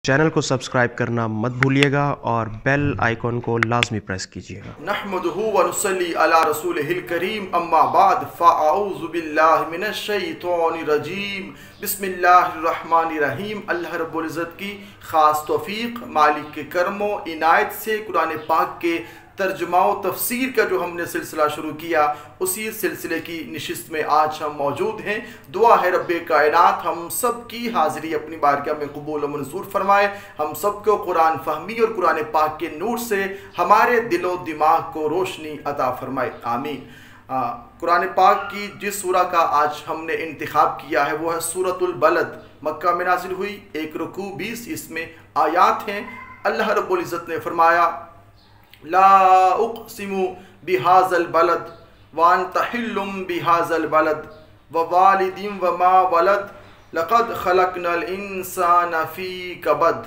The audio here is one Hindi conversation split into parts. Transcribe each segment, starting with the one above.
चैनल को सब्सक्राइब करना मत भूलिएगा और बेल आइकॉन को लाजमी प्रेस कीजिएगा। नहमदुहु व नुसल्ली अला रसूलिहिल करीम अम्मा बाद फ़अऊज़ु बिल्लाहि मिनश शैतानिर रजीम बिस्मिल्लाहिर रहमानिर रहीम। अल्लाह रब्बुल इज़्ज़त की ख़ास तौफ़ीक़ मालिक के करमो इनायत से कुरान पाक के तर्जुमा व तफसीर का जो हमने सिलसिला शुरू किया, उसी सिलसिले की नशिस्त में आज हम मौजूद हैं। दुआ है रब्बे कायनात हम सब की हाज़िरी अपनी बारगाह में कबूल व मंजूर फरमाए। हम सब को कुरान फहमी और कुरान पाक के नूर से हमारे दिलो दिमाग को रोशनी अता फरमाए, आमीन। कुरान पाक की जिस सूरा का आज हमने इंतखाब किया है वो है सूरतुल बलद। मक्का में नाज़िल हुई, एक रुकू 20 इसमें आयात हैं। अल्लाह रब्बुल इज़्ज़त ने फरमाया, ला उक़सिमु बिहाज़ल बलद व अन्त हिल्लुम बिहाज़ल बलद व वालिदिन व मा वलद लक़द ख़लक़नल इंसाना फ़ी कबद।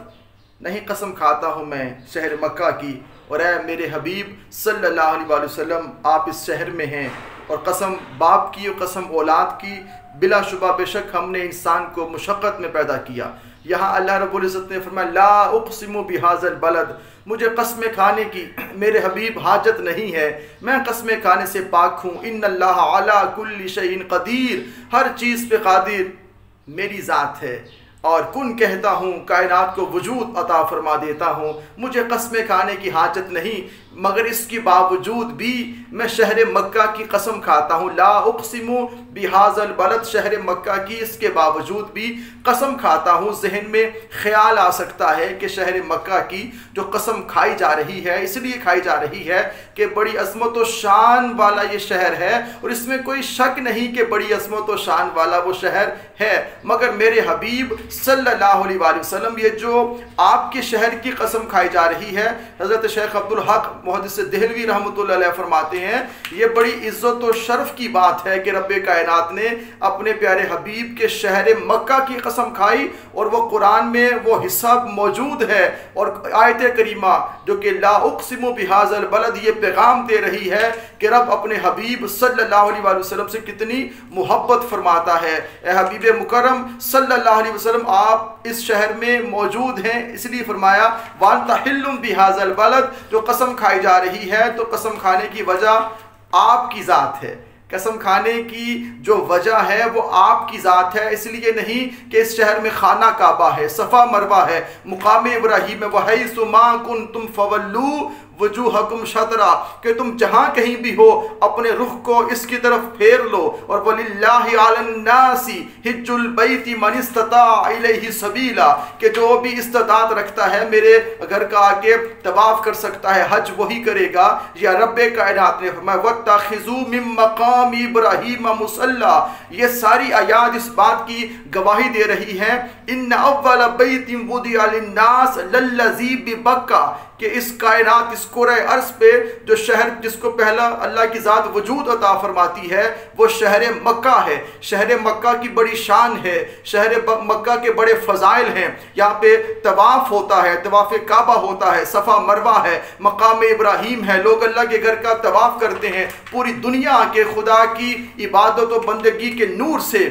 नहीं कसम खाता हूँ मैं शहर मक्का की, और ऐ मेरे हबीब सल्लल्लाहु अलैहि वसल्लम आप इस शहर में हैं, और कसम बाप की और कसम औलाद की, बिलाशुबा बेशक हमने इंसान को मुशक्क़त में पैदा किया। यहाँ अल्लाह रब्बुल इज़्ज़त ने फरमाया, ला उक़सिमु बिहाज़ल बलद, मुझे कस्में खाने की मेरे हबीब हाजत नहीं है, मैं कस्में खाने से पाक हूँ। इन्नल्लाह अला कुल्ली शैइन क़दीर, हर चीज़ पे क़ादिर मेरी ज़ात है, और कुन कहता हूँ कायनात को वजूद अता फरमा देता हूँ। मुझे कस्में खाने की हाजत नहीं, मगर इसके बावजूद भी मैं शहर मक्का की कसम खाता हूँ। ला उक़सिमु बिहाज़ल बलद, शहर मक्का की इसके बावजूद भी कसम खाता हूँ। जहन में ख्याल आ सकता है कि शहर मक्का की जो कसम खाई जा रही है इसलिए खाई जा रही है कि बड़ी अज़मत व शान वाला ये शहर है, और इसमें कोई शक नहीं कि बड़ी अज़मत व शान वाला वो शहर है। मगर मेरे हबीब सल्लल्लाहु अलैहि वसल्लम, ये जो आपके शहर की कसम खाई जा रही है, हज़रत शेख अब्दुल हक मुहद्दिस देहलवी रहमतुल्लाह अलैह फरमाते हैं, ये बड़ी इज़्ज़त और शर्फ की बात है कि रब्बे कायनात ने अपने प्यारे हबीब के शहर मक्का की कसम खाई, और वो कुरान में वो हिस्सा मौजूद है। और आयत करीमा जो कि ला उक़सिमु बिहाज़ल बलद ये पैगाम दे रही है कि रब अपने हबीब सल्लल्लाहु अलैहि वसल्लम से कितनी मोहब्बत फरमाता है। ए हबीब मुकर्रम सल्लल्लाहु अलैहि वसल्लम, आप इस शहर में मौजूद हैं, इसलिए फरमाया वान्ता हिल्लुम बिहाज़ल बलद, जो कसम खाई जा रही है तो कसम खाने की वजह आपकी ज़ात है। कसम खाने की जो वजह है वो आपकी ज़ात है, इसलिए नहीं कि इस शहर में खाना काबा है, सफ़ा मरवा है, मुकाम इब्राहीम है, वहैसु मा कुंतुम फवल्लू वजूहकुम शतरा, कि तुम जहाँ कहीं भी हो अपने रुख को इसकी तरफ फेर लो। और वलिल्लाहि अलन्नासी हिज्जुल बैति मन इस्तता इलैहि सबीला, कि जो भी इस्तात रखता है मेरे घर का आके तवाफ़ कर सकता है, हज वही करेगा। या रब्बे कायनात ने फरमाया वत्तखिज़ू मिन मक़ाम इब्राहीम मुसल्ला, ये सारी आयात इस बात की गवाही दे रही हैं, इन्न अव्वल बैतिन वुदिअ लिन्नास लल्लज़ी बिबक्का, कि इस कायनात इस कुरे अर्ज़ पे जो शहर जिसको पहला अल्लाह की ज़ात वजूद अता फरमाती है वो शहर मक्का है। शहर मक्का की बड़ी शान है, शहर मक्का के बड़े फ़ज़ाइल हैं। यहाँ पे तवाफ़ होता है, तवाफ़ काबा होता है, सफ़ा मरवा है, मकाम इब्राहीम है, लोग अल्लाह के घर का तवाफ़ करते हैं। पूरी दुनिया के खुदा की इबादत व बंदगी के नूर से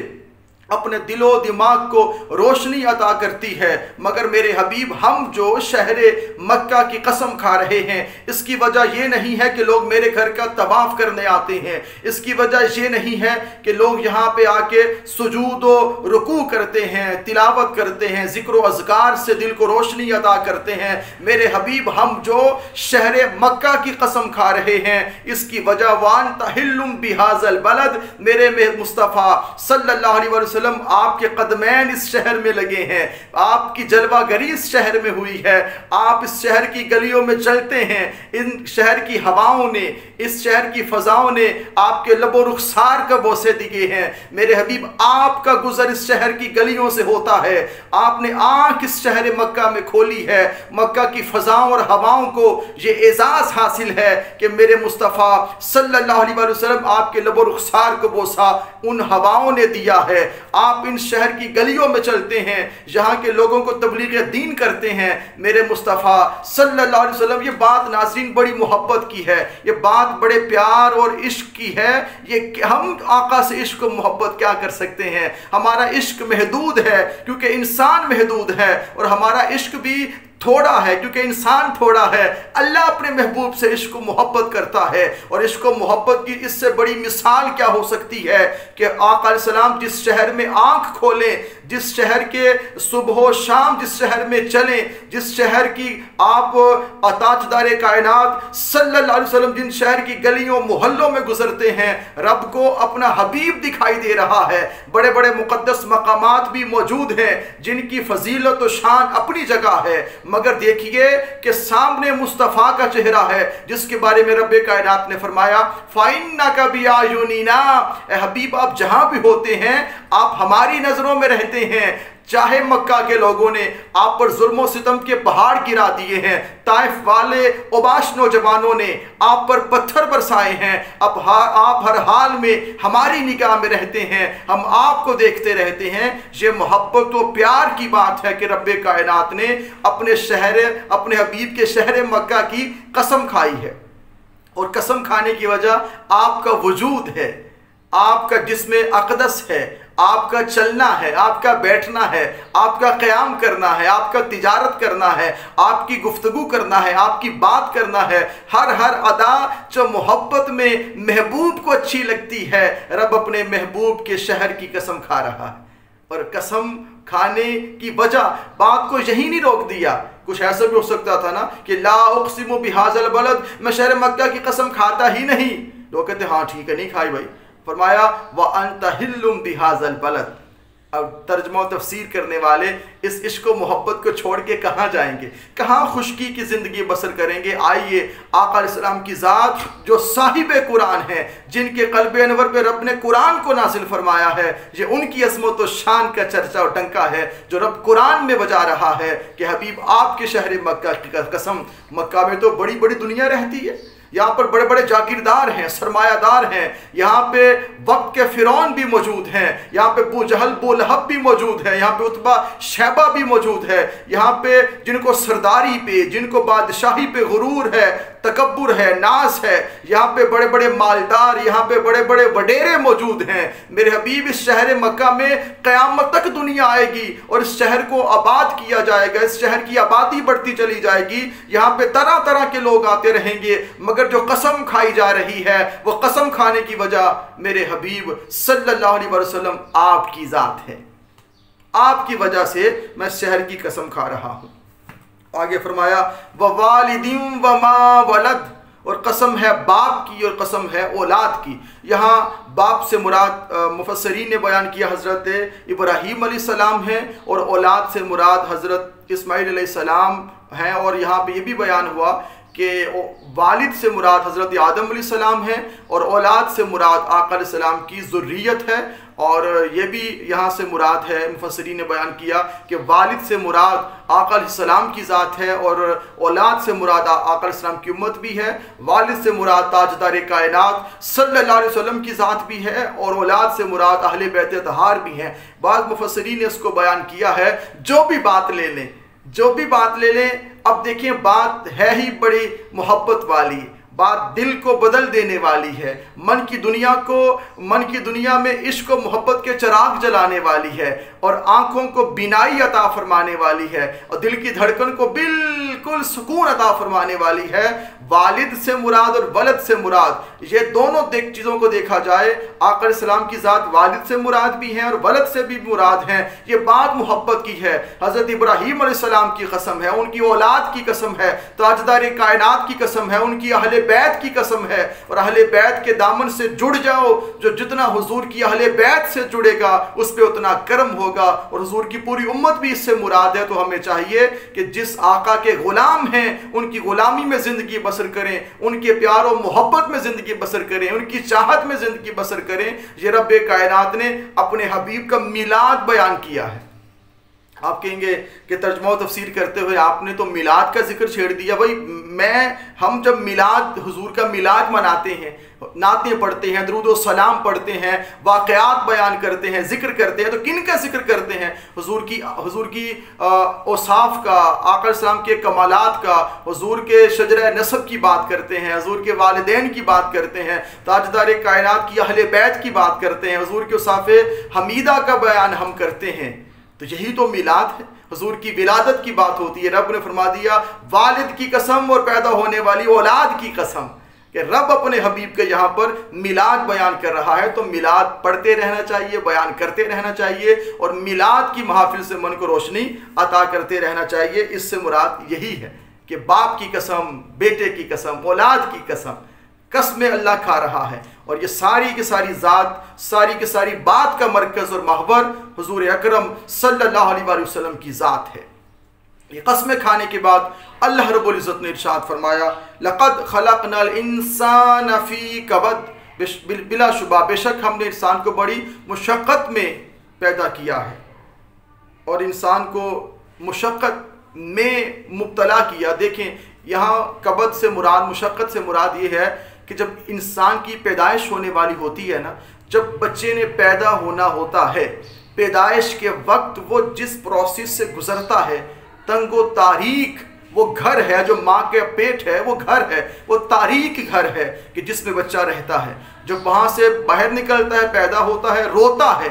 अपने दिलो दिमाग को रोशनी अता करती है। मगर मेरे हबीब, हम जो शहर मक्का की कसम खा रहे हैं, इसकी वजह ये नहीं है कि लोग मेरे घर का तवाफ़ करने आते हैं, इसकी वजह ये नहीं है कि लोग यहाँ पे आके सुजूद व रुकू करते हैं, तिलावत करते हैं, ज़िक्र व अज़कार से दिल को रोशनी अता करते हैं। मेरे हबीब, हम जो शहर मक्का की कसम खा रहे हैं इसकी वजह वान्ता हिल्लुम बिहाज़ल बलद, मेरे मुस्तफ़ा सल्लल्लाहु अलैहि वसल्लम आपके कदमैन इस शहर में लगे हैं, आपकी जलवागरी इस शहर में हुई है, आप इस शहर की गलियों में चलते हैं, इन शहर की हवाओं ने, इस शहर की फ़ज़ाओं ने आपके लबो रुखसार का बोसे दिए हैं। मेरे हबीब, आपका गुज़र इस शहर की गलियों से होता है, आपने आँख इस शहर मक्का में खोली है। मक्का की फ़ज़ाओं और हवाओं को ये एजाज़ हासिल है कि मेरे मुस्तफ़ा सल्लल्लाहु अलैहि वसल्लम आपके लबो रुखसार को बोसा उन हवाओं ने दिया है। आप इन शहर की गलियों में चलते हैं, यहाँ के लोगों को तबलीग दीन करते हैं मेरे मुस्तफ़ा सल्लल्लाहु अलैहि वसल्लम। ये बात नाज़रीन बड़ी मोहब्बत की है, ये बात बड़े प्यार और इश्क की है। ये हम आका से इश्क और मोहब्बत क्या कर सकते हैं? हमारा इश्क महदूद है क्योंकि इंसान महदूद है, और हमारा इश्क भी थोड़ा है क्योंकि इंसान थोड़ा है। अल्लाह अपने महबूब से इश्क को मोहब्बत करता है, और इश्क को मोहब्बत की इससे बड़ी मिसाल क्या हो सकती है कि आका अलैहिस्सलाम जिस शहर में आंख खोलें, जिस शहर के सुबह शाम जिस शहर में चलें, जिस शहर की आप ताजदार कायनात सल्लल्लाहु अलैहि वसल्लम जिन शहर की गलियों मोहल्लों में गुजरते हैं, रब को अपना हबीब दिखाई दे रहा है। बड़े बड़े मुकद्दस मकामात भी मौजूद हैं जिनकी फजीलत और शान अपनी जगह है, मगर देखिए कि सामने मुस्तफ़ा का चेहरा है जिसके बारे में रब्बे कायनात ने फरमाया फ़इन्नका बिअयुनिना, ए हबीब आप जहां भी होते हैं आप हमारी नजरों में रहते हैं। चाहे मक्का के लोगों ने आप पर जुल्म सितम के पहाड़ गिरा दिए हैं, ताइफ वाले उबाश नौजवानों ने आप पर पत्थर बरसाए हैं, अब आप हर हाल में हमारी निगाह में रहते हैं, हम आपको देखते रहते हैं। ये मोहब्बत और प्यार की बात है कि रब्बे कायनात ने अपने शहर, अपने हबीब के शहर मक्का की कसम खाई है, और कसम खाने की वजह आपका वजूद है, आपका जिस्म अक़दस है, आपका चलना है, आपका बैठना है, आपका क़याम करना है, आपका तिजारत करना है, आपकी गुफ्तगू करना है, आपकी बात करना है। हर अदा जो मोहब्बत में महबूब को अच्छी लगती है, रब अपने महबूब के शहर की कसम खा रहा है। और कसम खाने की वजह बात को यही नहीं रोक दिया, कुछ ऐसा भी हो सकता था ना कि ला उक़सिमु बिहाज़ल बलद, मैं शहर मक्का की कसम खाता ही नहीं। लोग कहते हाँ ठीक है नहीं खाई भाई, फरमाया व अंत हिल्लुम बिहाज़ल बलद। अब तर्जमा और तफसीर करने वाले इस इश्क व मोहब्बत को छोड़ के कहाँ जाएंगे, कहाँ खुशकी की ज़िंदगी बसर करेंगे। आइए आका अलैहिस्सलाम की ज़ात जो साहिब कुरान है, जिनके क़ल्ब अनवर पे रब ने कुरान को नासिल फरमाया है, ये उनकी अज़मत और शान का चर्चा और डंका है जो रब कुरान में बजा रहा है कि हबीब आपके शहर मक्का की कसम। मक्का में तो बड़ी बड़ी दुनिया रहती है, यहाँ पर बड़े बड़े जागीरदार हैं, सरमायादार हैं, यहाँ पे वक्त के फ़िरौन भी मौजूद हैं, यहाँ पे अबू जहल अबू लहब भी मौजूद है, यहाँ पे उतबा शैबा भी मौजूद है, यहाँ पे जिनको सरदारी पे, जिनको बादशाही पे गुरूर है, तकब्बुर है, नाज है, यहाँ पे बड़े बड़े मालदार, यहाँ पे बड़े बड़े वडेरे मौजूद हैं। मेरे हबीब इस शहर मक्का में क़यामत तक दुनिया आएगी और इस शहर को आबाद किया जाएगा, इस शहर की आबादी बढ़ती चली जाएगी, यहाँ पे तरह तरह के लोग आते रहेंगे, मगर जो कसम खाई जा रही है वो कसम खाने की वजह मेरे हबीब सल्लल्लाहु अलैहि वसल्लम आपकी ज़ात है। आपकी वजह से मैं शहर की कसम खा रहा हूँ। आगे फरमाया व वालिदिम व मा वलद, और कसम है बाप की और कसम है औलाद की। यहाँ बाप से मुराद मुफस्सरीन ने बयान किया हज़रत इब्राहीम अलैहिस्सलाम है, और औलाद से मुराद हज़रत इस्माईल अलैहिस्सलाम हैं। और यहाँ पे ये भी बयान हुआ कि वालिद से मुराद हज़रत आदम अलैहिस्सलाम है, और औलाद से मुराद आका अलैहिस्सलाम की ज़ुर्रियत है। और ये भी यहाँ से मुराद है, मुफस्सरीन ने बयान किया कि वालिद से मुराद आका अलैहिस्सलाम की ज़ात है, और औलाद से मुराद आका अलैहिस्सलाम की उम्मत भी है। वालिद से मुराद ताजदार कायनात सल्लल्लाहु अलैहि वसल्लम की ज़ात भी है, और औलाद से मुराद अहले बैत तहार भी हैं। बाद मुफस्सरीन ने इसको बयान किया है, जो भी बात ले लें, जो भी बात ले लें। अब देखिए बात है ही बड़ी मोहब्बत वाली, बात दिल को बदल देने वाली है, मन की दुनिया में इश्क और मोहब्बत के चिराग जलाने वाली है, और आँखों को बीनाई अता फरमाने वाली है, और दिल की धड़कन को बिल्कुल सुकून अता फरमाने वाली है। वालिद से मुराद और वलद से मुराद, ये दोनों चीज़ों को देखा जाए, आका अलैहिस्सलाम की ज़ात वालिद से मुराद भी हैं और वलद से भी मुराद हैं। ये बात मोहब्बत की है। हज़रत इब्राहीम अलैहिस्सलाम की कसम है, उनकी औलाद की कसम है, ताजदार कायनात की कसम है, उनकी अहले बैत की कसम है। और अहले बैत के दामन से जुड़ जाओ, जो जितना हुजूर की अहले बैत से जुड़ेगा उस पर उतना करम होगा, और हुजूर की पूरी उम्मत भी इससे मुराद है। तो हमें चाहिए कि जिस आका के गुलाम हैं उनकी गुलामी में ज़िंदगी बसर करें, उनके प्यार और मोहब्बत में ज़िंदगी बसर करें, उनकी चाहत में ज़िंदगी बसर करें। ये रब्बे कायनात ने अपने हबीब का मिलाद बयान किया है। आप कहेंगे कि तर्जुमा व तफसीर करते हुए आपने तो मिलाद का जिक्र छेड़ दिया। भाई हम जब मिलाद, हुजूर का मिलाद मनाते हैं, नातें पढ़ते हैं, दरूद व सलाम पढ़ते हैं, वाक़यात बयान करते हैं, जिक्र करते हैं, तो किन का जिक्र करते हैं? हुजूर की औसाफ का, आका सलाम के कमालात का, हुजूर के शजरा नसब की बात करते हैं, हुजूर के वालिदैन की बात करते हैं, ताजदार कायनात की अहले बैत की बात करते हैं, हुजूर के औसाफ़े हमीदा का बयान हम करते हैं। तो यही तो मिलाद है। हुजूर की विलादत की बात होती है। रब ने फरमा दिया वालिद की कसम और पैदा होने वाली औलाद की कसम, कि रब अपने हबीब के यहाँ पर मिलाद बयान कर रहा है। तो मिलाद पढ़ते रहना चाहिए, बयान करते रहना चाहिए, और मिलाद की महफिल से मन को रोशनी अता करते रहना चाहिए। इससे मुराद यही है कि बाप की कसम, बेटे की कसम, औलाद की कसम, कसमें अल्लाह खा रहा है। और ये सारी की सारी ज़ात, सारी की सारी बात का मरकज़ और महवर हुजूर अकरम सल्लल्लाहु अलैहि वसल्लम की ज़ात है। ये कसमें खाने के बाद अल्लाह रब्बुल इज़्ज़त ने इरशाद फरमाया, लक़द खलक़नल इंसान फ़ी कबद, बिलाशुबा बेशक हमने इंसान को बड़ी मुशक्क़त में पैदा किया है और इंसान को मुशक्क़त में मुब्तला किया। देखें, यहाँ कबद से मुराद, मुशक्क़त से मुराद ये है कि जब इंसान की पैदाइश होने वाली होती है ना, जब बच्चे ने पैदा होना होता है, पैदाइश के वक्त वो जिस प्रोसेस से गुजरता है, तंगो तारीख वो घर है, जो माँ के पेट है वो घर है, वो तारीख घर है कि जिसमें बच्चा रहता है। जब वहाँ से बाहर निकलता है, पैदा होता है, रोता है,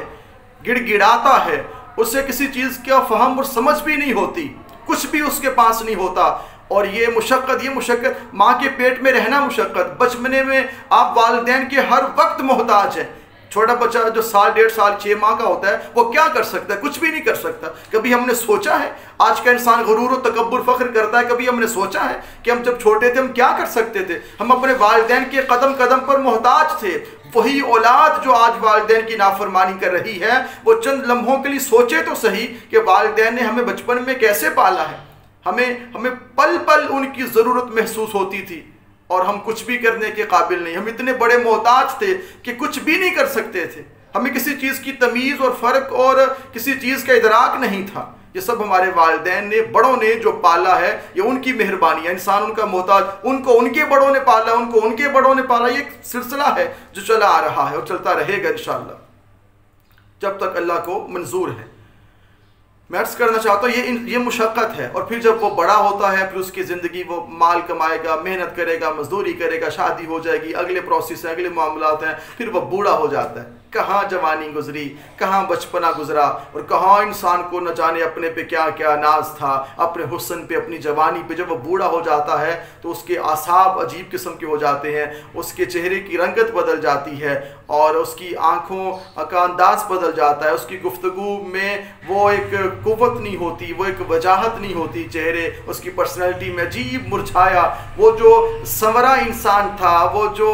गिड़गिड़ाता है, उसे किसी चीज़ का फहम और समझ भी नहीं होती, कुछ भी उसके पास नहीं होता। और ये मुशक्क़त माँ के पेट में रहना मुशक्क़त। बचपने में आप वालिदैन के हर वक्त मोहताज हैं। छोटा बच्चा जो साल, 1.5 साल, 6 माह का होता है, वो क्या कर सकता है? कुछ भी नहीं कर सकता। कभी हमने सोचा है? आज का इंसान गुरूर और तकब्बुर फ़ख्र करता है। कभी हमने सोचा है कि हम जब छोटे थे हम क्या कर सकते थे? हम अपने वालिदैन के कदम कदम पर मोहताज थे। वही औलाद जो आज वालिदैन की नाफरमानी कर रही है, वो चंद लम्हों के लिए सोचे तो सही कि वालिदैन ने हमें बचपन में कैसे पाला है। हमें पल पल उनकी ज़रूरत महसूस होती थी और हम कुछ भी करने के काबिल नहीं। हम इतने बड़े मोहताज थे कि कुछ भी नहीं कर सकते थे। हमें किसी चीज़ की तमीज़ और फ़र्क और किसी चीज़ का इदराक नहीं था। ये सब हमारे वालिदैन ने, बड़ों ने जो पाला है, ये उनकी मेहरबानी है। इंसान उनका मोहताज, उनको उनके बड़ों ने पाला, उनको उनके बड़ों ने पाला। ये एक सिलसिला है जो चला आ रहा है और चलता रहेगा इंशाअल्लाह, जब तक अल्लाह को मंजूर है। मैं अर्ज़ करना चाहता हूँ ये मुशक्क़त है। और फिर जब वो बड़ा होता है, फिर उसकी ज़िंदगी, वो माल कमाएगा, मेहनत करेगा, मजदूरी करेगा, शादी हो जाएगी, अगले प्रोसेस हैं, अगले मामलात हैं, फिर वो बूढ़ा हो जाता है। कहाँ जवानी गुजरी, कहाँ बचपना गुजरा, और कहाँ इंसान को न जाने अपने पे क्या क्या नाज था, अपने हुस्न पे, अपनी जवानी पे। जब वो बूढ़ा हो जाता है तो उसके आसाब अजीब किस्म के हो जाते हैं, उसके चेहरे की रंगत बदल जाती है और उसकी आँखों का अंदाज बदल जाता है। उसकी गुफ्तगू में वो एक कुव्वत नहीं होती, वो एक वजाहत नहीं होती चेहरे, उसकी पर्सनैलिटी में अजीब मुरझाया। वो जो संवरा इंसान था, वो जो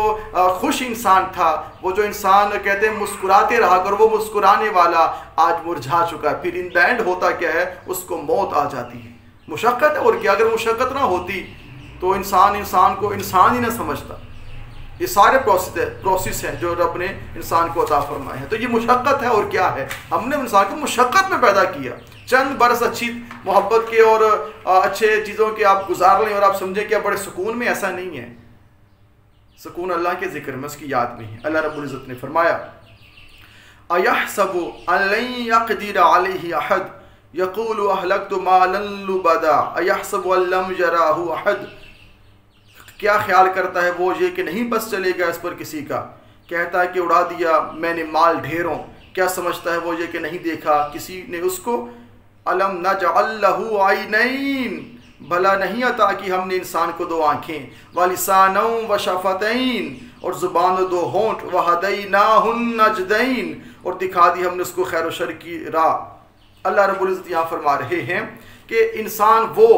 खुश इंसान था, वो जो इंसान कहते हैं मुस्कुराते रहा कर, वो मुस्कुराने वाला आज मुरझा चुका है। फिर इन द एंड होता क्या है? उसको मौत आ जाती है। मुशक्क़त है और क्या? अगर मुशक्क़त ना होती तो इंसान को इंसान ही ना समझता। ये सारे प्रोसेस हैं जो रब ने इंसान को अता फरमाए हैं। तो ये मुशक्क़त है और क्या है? हमने इंसान को मुशक्क़त में पैदा किया। चंद बरस अच्छी मोहब्बत के और अच्छे चीज़ों के आप गुजार लें और आप समझें कि आप बड़े सुकून में, ऐसा नहीं है। सुकून अल्लाह के ज़िक्र में, उसकी याद में है। अल्लाह रब्बुल इज़्ज़त ने फरमाया, अयहसबु अल्लन यक़दिर अलैहि अहद यक़ूलु अहलक्तु मालन लुबदा अयहसबु अल्लम यराहु अहद। क्या ख्याल करता है वो ये कि नहीं बस चलेगा इस पर किसी का? कहता है कि उड़ा दिया मैंने माल ढेरों। क्या समझता है वो ये कि नहीं देखा किसी ने उसको? अलम नजअल लहू आइनैन, भला नहीं अता कि हमने इंसान को 2 आँखें, व लिसानौ व शफ़तैन, और ज़ुबान और 2 होंठ, व हदैनाहुन नजदैन, और दिखा दी हमने उसको खैर व शर की राह। अल्लाह रब्बुल इज़्ज़त यहाँ फरमा रहे हैं कि इंसान वो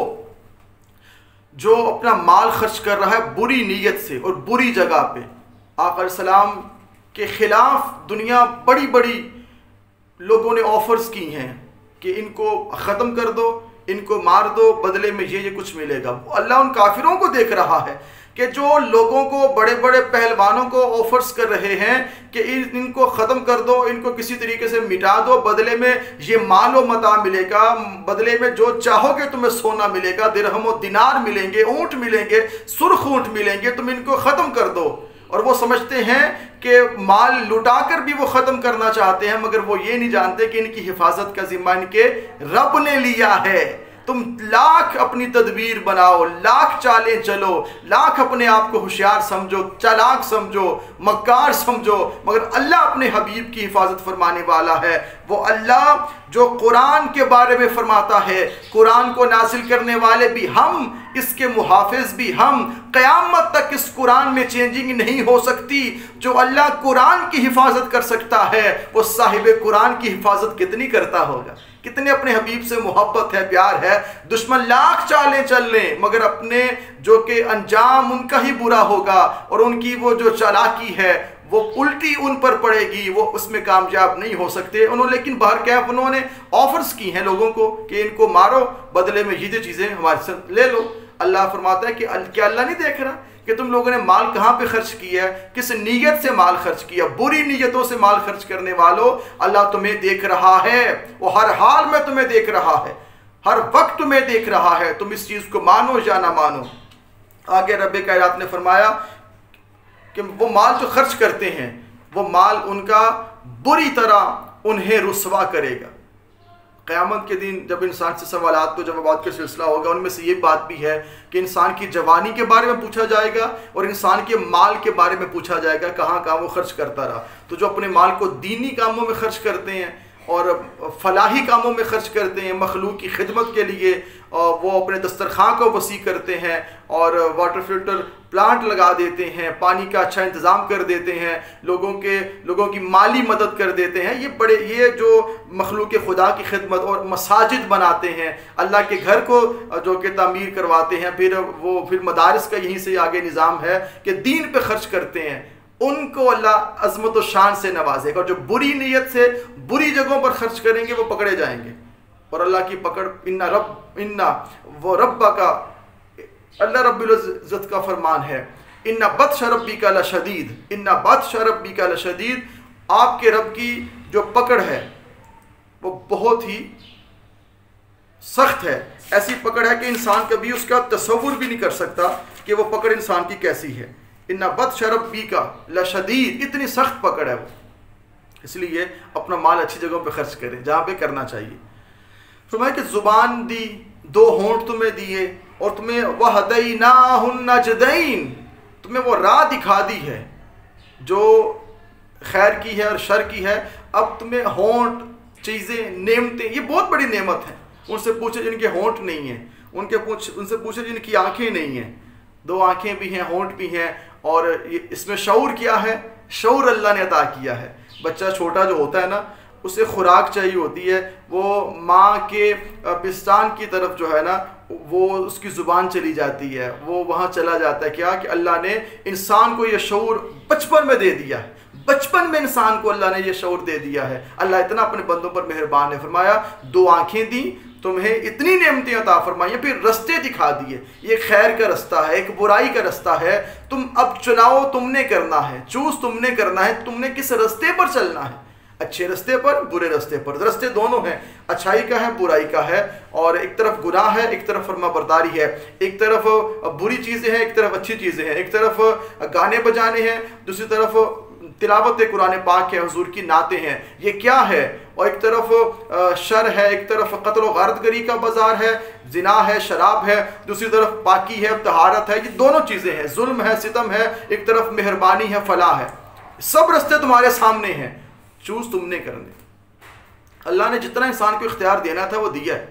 जो अपना माल खर्च कर रहा है बुरी नीयत से और बुरी जगह पे, आका सलाम के ख़िलाफ़ दुनिया बड़ी बड़ी लोगों ने ऑफ़र्स की हैं कि इनको ख़त्म कर दो, इनको मार दो, बदले में ये कुछ मिलेगा। अल्लाह उन काफिरों को देख रहा है कि जो लोगों को, बड़े बड़े पहलवानों को ऑफर्स कर रहे हैं कि इनको ख़त्म कर दो, इनको किसी तरीके से मिटा दो, बदले में ये मालो मता मिलेगा, बदले में जो चाहोगे तुम्हें सोना मिलेगा, दिरहम और दिनार मिलेंगे, ऊँट मिलेंगे, सुर्ख ऊँट मिलेंगे, तुम इनको ख़त्म कर दो। और वो समझते हैं कि माल लुटाकर भी वो ख़त्म करना चाहते हैं, मगर वो ये नहीं जानते कि इनकी हिफाजत का जिम्मा इनके रब ने लिया है। तुम लाख अपनी तदबीर बनाओ, लाख चालें चलो, लाख अपने आप को होशियार समझो, चालाक समझो, मक्कार समझो, मगर अल्लाह अपने हबीब की हिफाजत फरमाने वाला है। वो अल्लाह जो कुरान के बारे में फरमाता है, कुरान को नाजिल करने वाले भी हम, इसके मुहाफिज भी हम, क़यामत तक इस कुरान में चेंजिंग नहीं हो सकती। जो अल्लाह कुरान की हिफाजत कर सकता है, वो साहिब कुरान की हिफाजत कितनी करता होगा। कितने अपने हबीब से मोहब्बत है, प्यार है। दुश्मन लाख चालें चल लें, मगर अपने जो कि अंजाम उनका ही बुरा होगा, और उनकी वो जो चालाकी है वो उल्टी उन पर पड़ेगी, वो उसमें कामयाब नहीं हो सकते। उन्होंने लेकिन बाहर क्या, उन्होंने ऑफर्स की हैं लोगों को कि इनको मारो, बदले में ये चीज़ें हमारे से ले लो। अल्लाह फरमाता है कि क्या अल्लाह नहीं देख रहा कि तुम लोगों ने माल कहाँ पे खर्च किया है, किस नीयत से माल खर्च किया। बुरी नीयतों से माल खर्च करने वालों, अल्लाह तुम्हें देख रहा है, वो हर हाल में तुम्हें देख रहा है, हर वक्त तुम्हें देख रहा है। तुम इस चीज़ को मानो या ना मानो। आगे रब्बे कायनात ने फरमाया कि वो माल जो खर्च करते हैं, वो माल उनका बुरी तरह उन्हें रुसवा करेगा। क़यामत के दिन जब इंसान से सवालात तो जवाबात का सिलसिला होगा, उनमें से ये बात भी है कि इंसान की जवानी के बारे में पूछा जाएगा और इंसान के माल के बारे में पूछा जाएगा, कहाँ कहाँ वो खर्च करता रहा। तो जो अपने माल को दीनी कामों में खर्च करते हैं और फलाही कामों में खर्च करते हैं, मखलूक की खिदमत के लिए, और वो अपने दस्तरखां को वसी करते हैं और वाटर फिल्टर प्लांट लगा देते हैं, पानी का अच्छा इंतज़ाम कर देते हैं, लोगों की माली मदद कर देते हैं। ये जो मखलूक खुदा की खिदमत, और मसाजिद बनाते हैं, अल्लाह के घर को जो कि तामीर करवाते हैं, फिर मदारिस का यहीं से आगे निज़ाम है कि दीन पे खर्च करते हैं, उनको अल्लाह अज़मत और शान से नवाजेगा। और जो बुरी नीयत से बुरी जगहों पर खर्च करेंगे वो पकड़े जाएंगे। और अल्लाह की पकड़, अल्लाह रब्बुल इज़्ज़त का फरमान है, इन्ना बत्श रब्बिका लशदीद, इन्ना बत्श रब्बिका लशदीद। आपके रब की जो पकड़ है वो बहुत ही सख्त है। ऐसी पकड़ है कि इंसान कभी उसका तसव्वुर भी नहीं कर सकता कि वो पकड़ इंसान की कैसी है। इन्ना बत्श रब्बिका लशदीद, इतनी सख्त पकड़ है वो। इसलिए अपना माल अच्छी जगहों पे खर्च करें, जहाँ पे करना चाहिए। फरमाया कि ज़ुबान दी, दो होंठ तुम्हें दिए, और तुम्हें वहदैनाहुन नजदैन, तुम्हें वो राह दिखा दी है जो खैर की है और शर की है। अब तुम्हें होंठ, चीज़ें, नेमतें, ये बहुत बड़ी नेमत है। उनसे पूछे जिनके होंठ नहीं हैं, उनसे पूछे जिनकी आंखें नहीं हैं। दो आंखें भी हैं, होंठ भी हैं, और इसमें शऊर क्या है? शऊर अल्लाह ने अता किया है। बच्चा छोटा जो होता है ना, उसे खुराक चाहिए होती है, वो माँ के पिस्तान की तरफ जो है ना, वो उसकी ज़ुबान चली जाती है, वो वहाँ चला जाता है। क्या कि अल्लाह ने इंसान को ये शऊर बचपन में दे दिया है, बचपन में इंसान को अल्लाह ने ये शऊर दे दिया है। अल्लाह इतना अपने बंदों पर मेहरबान है। फरमाया दो आँखें दी, तुम्हें इतनी नेमतें अता फरमाई, फिर रास्ते दिखा दिए। ये खैर का रास्ता है, एक बुराई का रास्ता है। तुम अब चुनाव तुमने करना है, चूज तुमने करना है, तुमने किस रास्ते पर चलना है, अच्छे रास्ते पर, बुरे रास्ते पर। रास्ते दोनों हैं, अच्छाई का है, बुराई का है। और एक तरफ गुनाह है, एक तरफ फरमाबरदारी है, एक तरफ बुरी चीज़ें हैं, एक तरफ अच्छी चीज़ें हैं, एक तरफ गाने बजाने हैं, दूसरी तरफ तिलावत कुरान पाक है, हुजूर की नातें हैं। ये क्या है? और एक तरफ शर है, एक तरफ कत्ल व गारतगरी का बाजार है, जिना है, शराब है, दूसरी तरफ पाकी है, तहारत है। ये दोनों चीज़ें हैं, जुल्म है, सितम है, एक तरफ मेहरबानी है, फलाह है। सब रास्ते तुम्हारे सामने हैं, चूज तुमने करने। अल्लाह ने जितना इंसान को इख्तियार देना था वो दिया है,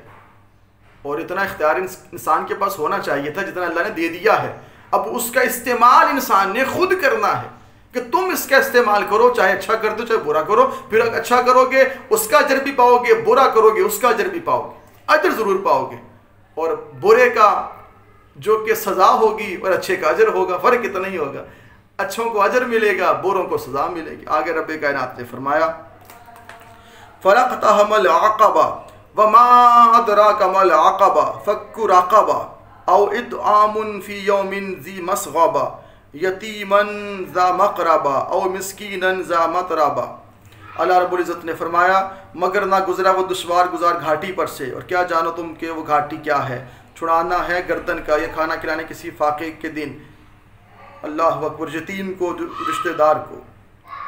और इतना इख्तियार इंसान के पास होना चाहिए था जितना अल्लाह ने दे दिया है। अब उसका इस्तेमाल इंसान ने खुद करना है कि तुम इसका इस्तेमाल करो, चाहे अच्छा कर दो चाहे बुरा करो। फिर अच्छा करोगे उसका अजर भी पाओगे, बुरा करोगे उसका अजर भी पाओगे, अजर ज़रूर पाओगे। और बुरे का जो कि सज़ा होगी और अच्छे का अजर होगा, फ़र्क इतना ही होगा। अच्छों को अजर मिलेगा, बुरों को सज़ा मिलेगी। आगे रब्बे कायनात ने फरमाया फलक़तहमल अक़बा वमा अदराका मल अक़बा फक्कु रक़बा औ इत्आमुन फ़ी यौमिन ज़ी मस्ग़बा यतीमन ज़ा मक़रबा औ मिस्कीनन ज़ा मतरबा। अल्लाह रब्बुल इज़्ज़त ने फरमाया मगर ना गुज़रा वो दुश्वार गुजार घाटी पर से, और क्या जानो तुम कि वो घाटी क्या है, छुड़ाना है गर्दन का, यह खाना खिलाने किसी फ़ाक़े के दिन। अल्लाह अकबर। यतीम को, रिश्तेदार को,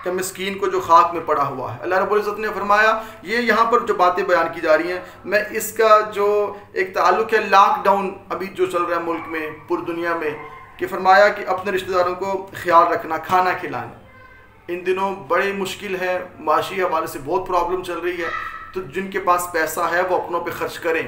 क्या मिस्कीन को जो खाक में पड़ा हुआ है। अल्लाह रब्बुल इज़्ज़त ने फरमाया ये यहाँ पर जो बातें बयान की जा रही हैं, मैं इसका जो एक ताल्लुक़ है लॉकडाउन अभी जो चल रहा है मुल्क में, पूरी दुनिया में, कि फरमाया कि अपने रिश्तेदारों को ख्याल रखना, खाना खिलाना। इन दिनों बड़ी मुश्किल है, माशी हवाले से बहुत प्रॉब्लम चल रही है, तो जिनके पास पैसा है वो अपनों पे खर्च करें,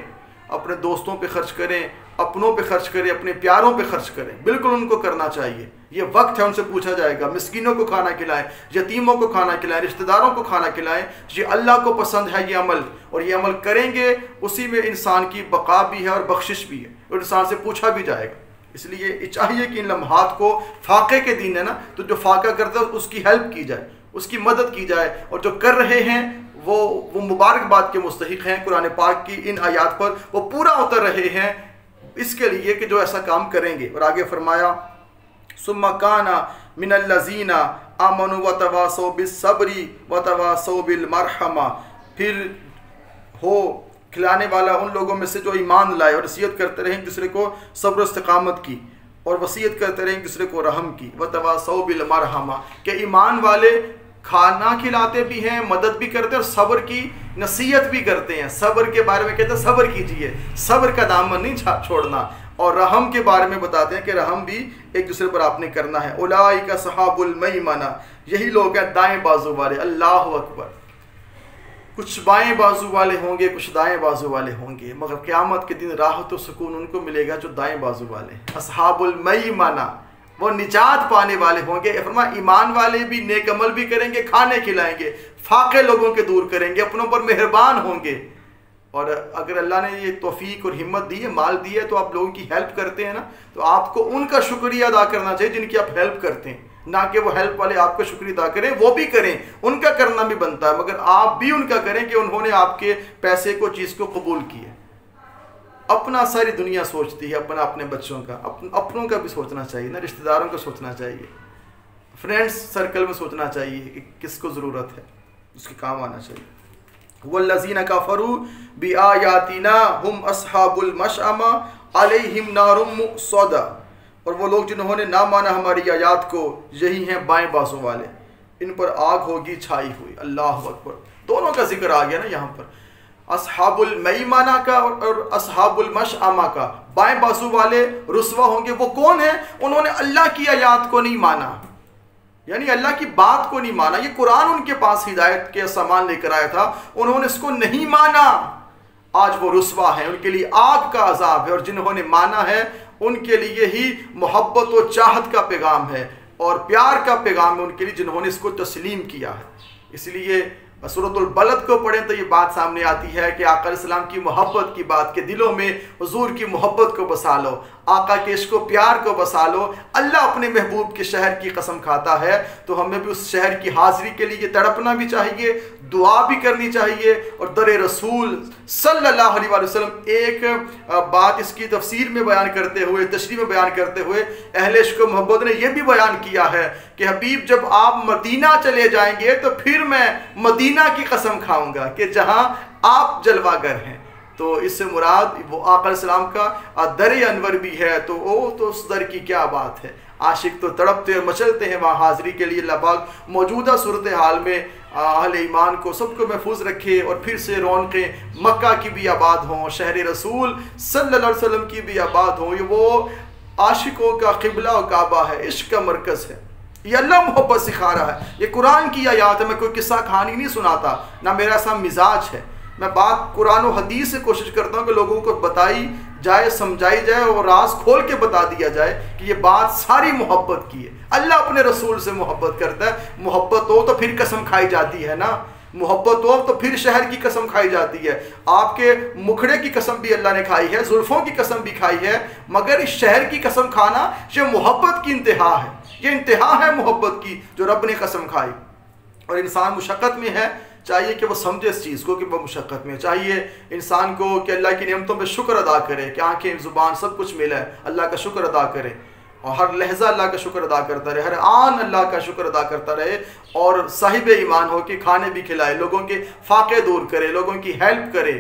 अपने दोस्तों पे खर्च करें, अपनों पे खर्च करें, अपने प्यारों पे खर्च करें। बिल्कुल उनको करना चाहिए, ये वक्त है, उनसे पूछा जाएगा। मिस्कीनों को खाना खिलाएं, यतीमों को खाना खिलाएं, रिश्तेदारों को खाना खिलाएं। ये अल्लाह को पसंद है ये अमल, और ये अमल करेंगे उसी में इंसान की बका भी है और बख्शिश भी है, और इंसान से पूछा भी जाएगा। इसलिए चाहिए कि इन लम्हात को, फ़ाक़े के दिन है ना, तो जो फ़ाक़ा करता है उसकी हेल्प की जाए, उसकी मदद की जाए, और जो कर रहे हैं वो मुबारकबाद के मुस्तहिक़ हैं। कुरान पाक की इन आयात पर वो पूरा उतर रहे हैं इसके लिए कि जो ऐसा काम करेंगे। और आगे फरमाया सुम्मा काना मिनल्लज़ीना आमनु व तवासौ बिस्सब्री व तवासौ बिल मरहमा, फिर हो खिलाने वाला उन लोगों में से जो ईमान लाए और वसीयत करते रहे एक दूसरे को सब्र इस्तिक़ामत की, और वसीयत करते रहे एक दूसरे को रहम की। व तवासौ बिल मरहमा, के ईमान वाले खाना खिलाते भी हैं, मदद भी करते हैं, और सब्र की नसीहत भी करते हैं। सब्र के बारे में कहते हैं सब्र कीजिए, सब्र का दामन नहीं छोड़ना। और रहम के बारे में बताते हैं कि रहम भी एक दूसरे पर आपने करना है। उलाइका सहाबुल मैमना, यही लोग हैं दाएं बाजू वाले। अल्लाह अकबर। कुछ बाएं बाजू वाले होंगे, कुछ दाएं बाजू वाले होंगे, मगर क़यामत के दिन राहत और सुकून उनको मिलेगा जो दाएं बाजू वाले। असहाबुल मैमना, वो निजात पाने वाले होंगे। फरमाया ईमान वाले भी नेक अमल भी करेंगे, खाने खिलाएंगे, फाके लोगों के दूर करेंगे, अपनों पर मेहरबान होंगे। और अगर अल्लाह ने ये तौफीक और हिम्मत दी है, माल दी है, तो आप लोगों की हेल्प करते हैं ना, तो आपको उनका शुक्रिया अदा करना चाहिए जिनकी आप हेल्प करते हैं, ना कि वो हेल्प वाले आपका शुक्रिया अदा करें। वो भी करें, उनका करना भी बनता है, मगर आप भी उनका करें कि उन्होंने आपके पैसे को, चीज़ को कबूल किया। अपना सारी दुनिया सोचती है, अपने बच्चों का, अपनों का भी सोचना चाहिए ना, रिश्तेदारों का सोचना चाहिए, फ्रेंड्स सर्कल में सोचना चाहिए कि किसको ज़रूरत है, उसके काम आना चाहिए। वल्लज़ीना कफ़रू बिआयातिना हुम अस्हाबुल मशअमा अलैहिम नारुम मुसदा, और वो लोग जिन्होंने ना माना हमारी आयात को, यही हैं बाएं बाजू वाले, इन पर आग होगी छाई हुई। अल्लाह अकबर। दोनों का जिक्र आ गया ना यहाँ पर, असहाबुल मैमाना का और असहाबुल मशअमा का। बाएं बाजू वाले रुस्वा होंगे। वो कौन है? उन्होंने अल्लाह की आयात को नहीं माना, यानी अल्लाह की बात को नहीं माना। ये कुरान उनके पास हिदायत के सामान लेकर आया था, उन्होंने इसको नहीं माना, आज वो रुस्वा है, उनके लिए आग का अजाब है। और जिन्होंने माना है उनके लिए ही मोहब्बत और चाहत का पैगाम है और प्यार का पैगाम है उनके लिए, जिन्होंने इसको तस्लीम किया है। इसलिए सूरतुल बलद को पढ़ें तो ये बात सामने आती है कि आका अलैहिस्सलाम की मोहब्बत की बात के दिलों में हुजूर की मोहब्बत को बसा लो, आका के इश्क व प्यार को बसा लो। अल्लाह अपने महबूब के शहर की कसम खाता है, तो हमें भी उस शहर की हाज़िरी के लिए तड़पना भी चाहिए, दुआ भी करनी चाहिए। और दर रसूल सल्लल्लाहु अलैहि वसल्लम एक बात इसकी तफसीर में बयान करते हुए, तशरीह में बयान करते हुए अहले इश्क व मोहब्बत ने यह भी बयान किया है कि हबीब जब आप मदीना चले जाएंगे तो फिर मैं मदीना की कसम खाऊंगा कि जहां आप जलवागर हैं। तो इससे मुराद वो आका अलैहिस्सलाम का दर अनवर भी है। तो वो तो उस दर की क्या बात है, आशिक तो तड़पते और मचलते हैं वहाँ हाज़िरी के लिए। अल्लाह पाक मौजूदा सूरत हाल में अहले ईमान को सबको महफूज रखे और फिर से रौनकें मक्का की भी आबाद हों, शहर रसूल सल्लल्लाहु अलैहि वसल्लम की भी आबाद हों। ये वो आशिकों का क़िबला और काबा है, इश्क का मरकज़ है। ये अल्लाह मोहब्बत सिखा रहा है, ये कुरान की आयत है। मैं कोई किस्सा कहानी नहीं सुनाता, ना मेरा ऐसा मिजाज है। मैं बात कुरान और हदीस से कोशिश करता हूँ कि लोगों को बताई जाए, समझाई जाए और राज खोल के बता दिया जाए कि ये बात सारी मोहब्बत की है। अल्लाह अपने रसूल से मोहब्बत करता है। मोहब्बत हो तो फिर कसम खाई जाती है ना, मोहब्बत हो तो फिर शहर की कसम खाई जाती है। आपके मुखड़े की कसम भी अल्लाह ने खाई है, जुल्फ़ों की कसम भी खाई है, मगर इस शहर की कसम खाना ये मोहब्बत की इंतहा है। ये इंतहा है मोहब्बत की जो रब ने कसम खाई। और इंसान मुशक्क़त में है चाहिए कि वो समझे इस चीज़ को कि वो मुशक्क़त में। चाहिए इंसान को कि अल्लाह की नेमतों पे शुक्र अदा करे कि आँखें, ज़ुबान सब कुछ मिला है, अल्लाह का शुक्र अदा करे और हर लहजा अल्लाह का शुक्र अदा करता रहे, हर आन अल्लाह का शुक्र अदा करता रहे और साहिब ईमान हो कि खाने भी खिलाए, लोगों के फाके दूर करे, लोगों की हेल्प करे।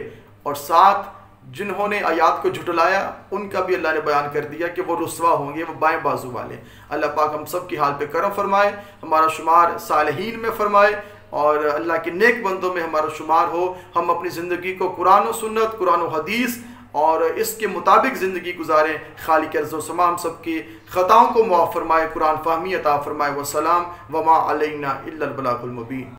और साथ जिन्होंने आयात को झुटलाया उनका भी अल्लाह ने बयान कर दिया कि वो रुस्वा होंगे, वो बाएं बाजू वाले। अल्लाह पाक हम सब की हाल पे करम फरमाए, हमारा शुमार सालिहीन में फरमाए और अल्लाह के नेक बंदों में हमारा शुमार हो। हम अपनी ज़िंदगी को कुरान और सुन्नत, कुरान और हदीस और इसके मुताबिक ज़िंदगी गुजारें। खालिक अर्ज़ समा हम सब की ख़ताओं को मुआफ़ फरमाए, कुरान फ़हमी अता फरमाए। वस्सलाम वमा अलैना इल्लल बलागुल मुबीन।